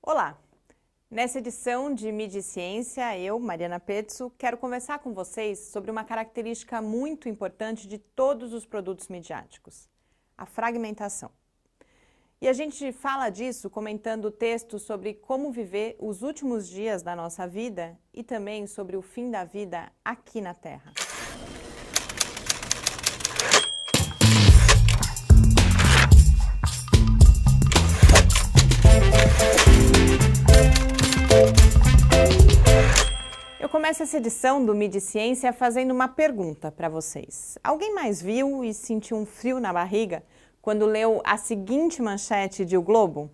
Olá! Nessa edição de Mídia e Ciência, eu, Mariana Pezzo, quero conversar com vocês sobre uma característica muito importante de todos os produtos midiáticos, a fragmentação. E a gente fala disso comentando textos sobre como viver os últimos dias da nossa vida e também sobre o fim da vida aqui na Terra. Eu começo essa edição do Mídia e Ciência fazendo uma pergunta para vocês. Alguém mais viu e sentiu um frio na barriga quando leu a seguinte manchete de O Globo?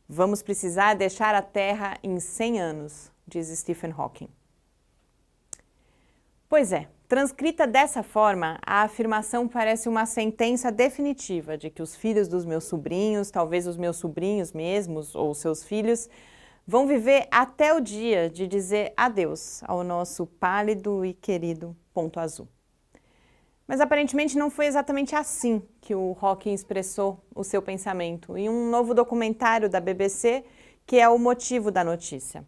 Vamos precisar deixar a Terra em 100 anos, diz Stephen Hawking. Pois é, transcrita dessa forma, a afirmação parece uma sentença definitiva de que os filhos dos meus sobrinhos, talvez os meus sobrinhos mesmos ou seus filhos, vão viver até o dia de dizer adeus ao nosso pálido e querido ponto azul. Mas aparentemente não foi exatamente assim que o Hawking expressou o seu pensamento em um novo documentário da BBC, que é o motivo da notícia.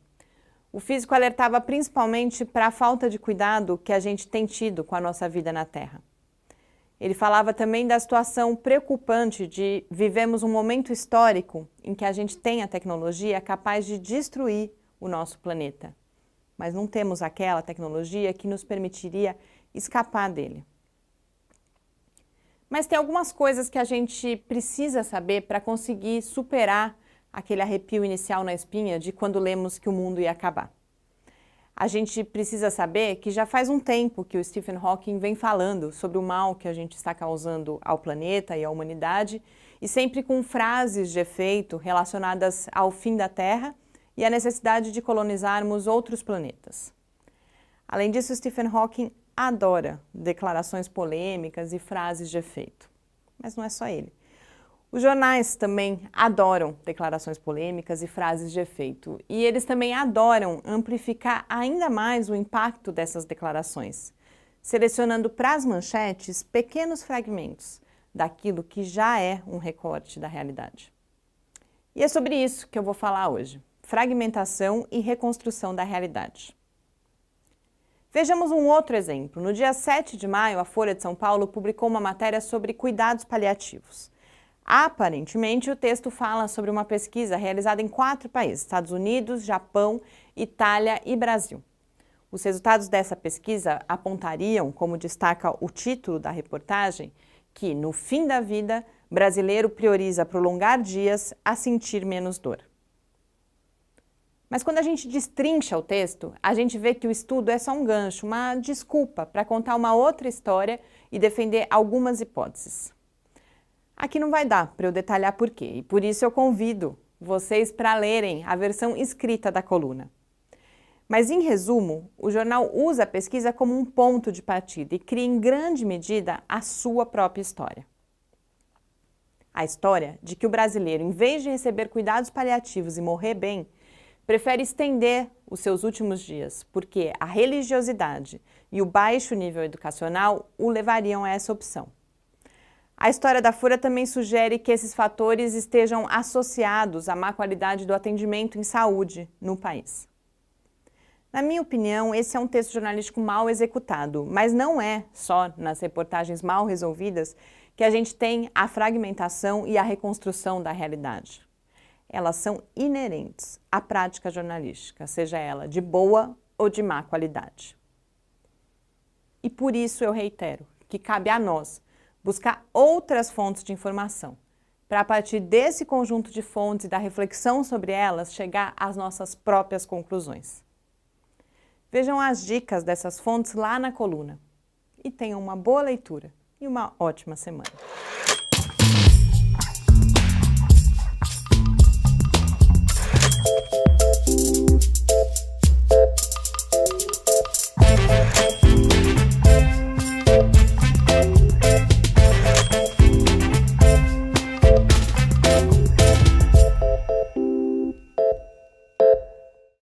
O físico alertava principalmente para a falta de cuidado que a gente tem tido com a nossa vida na Terra. Ele falava também da situação preocupante de vivemos um momento histórico em que a gente tem a tecnologia capaz de destruir o nosso planeta, mas não temos aquela tecnologia que nos permitiria escapar dele. Mas tem algumas coisas que a gente precisa saber para conseguir superar aquele arrepio inicial na espinha de quando lemos que o mundo ia acabar. A gente precisa saber que já faz um tempo que o Stephen Hawking vem falando sobre o mal que a gente está causando ao planeta e à humanidade, e sempre com frases de efeito relacionadas ao fim da Terra e à necessidade de colonizarmos outros planetas. Além disso, Stephen Hawking adora declarações polêmicas e frases de efeito. Mas não é só ele. Os jornais também adoram declarações polêmicas e frases de efeito, e eles também adoram amplificar ainda mais o impacto dessas declarações, selecionando para as manchetes pequenos fragmentos daquilo que já é um recorte da realidade. E é sobre isso que eu vou falar hoje, fragmentação e reconstrução da realidade. Vejamos um outro exemplo. No dia 7 de maio, a Folha de São Paulo publicou uma matéria sobre cuidados paliativos. Aparentemente, o texto fala sobre uma pesquisa realizada em 4 países, Estados Unidos, Japão, Itália e Brasil. Os resultados dessa pesquisa apontariam, como destaca o título da reportagem, que, no fim da vida, brasileiro prioriza prolongar dias a sentir menos dor. Mas quando a gente destrincha o texto, a gente vê que o estudo é só um gancho, uma desculpa para contar uma outra história e defender algumas hipóteses. Aqui não vai dar para eu detalhar por quê, e por isso eu convido vocês para lerem a versão escrita da coluna. Mas, em resumo, o jornal usa a pesquisa como um ponto de partida e cria em grande medida a sua própria história. A história de que o brasileiro, em vez de receber cuidados paliativos e morrer bem, prefere estender os seus últimos dias, porque a religiosidade e o baixo nível educacional o levariam a essa opção. A história da Folha também sugere que esses fatores estejam associados à má qualidade do atendimento em saúde no país. Na minha opinião, esse é um texto jornalístico mal executado, mas não é só nas reportagens mal resolvidas que a gente tem a fragmentação e a reconstrução da realidade. Elas são inerentes à prática jornalística, seja ela de boa ou de má qualidade. E por isso eu reitero que cabe a nós buscar outras fontes de informação, para a partir desse conjunto de fontes e da reflexão sobre elas, chegar às nossas próprias conclusões. Vejam as dicas dessas fontes lá na coluna. E tenham uma boa leitura e uma ótima semana.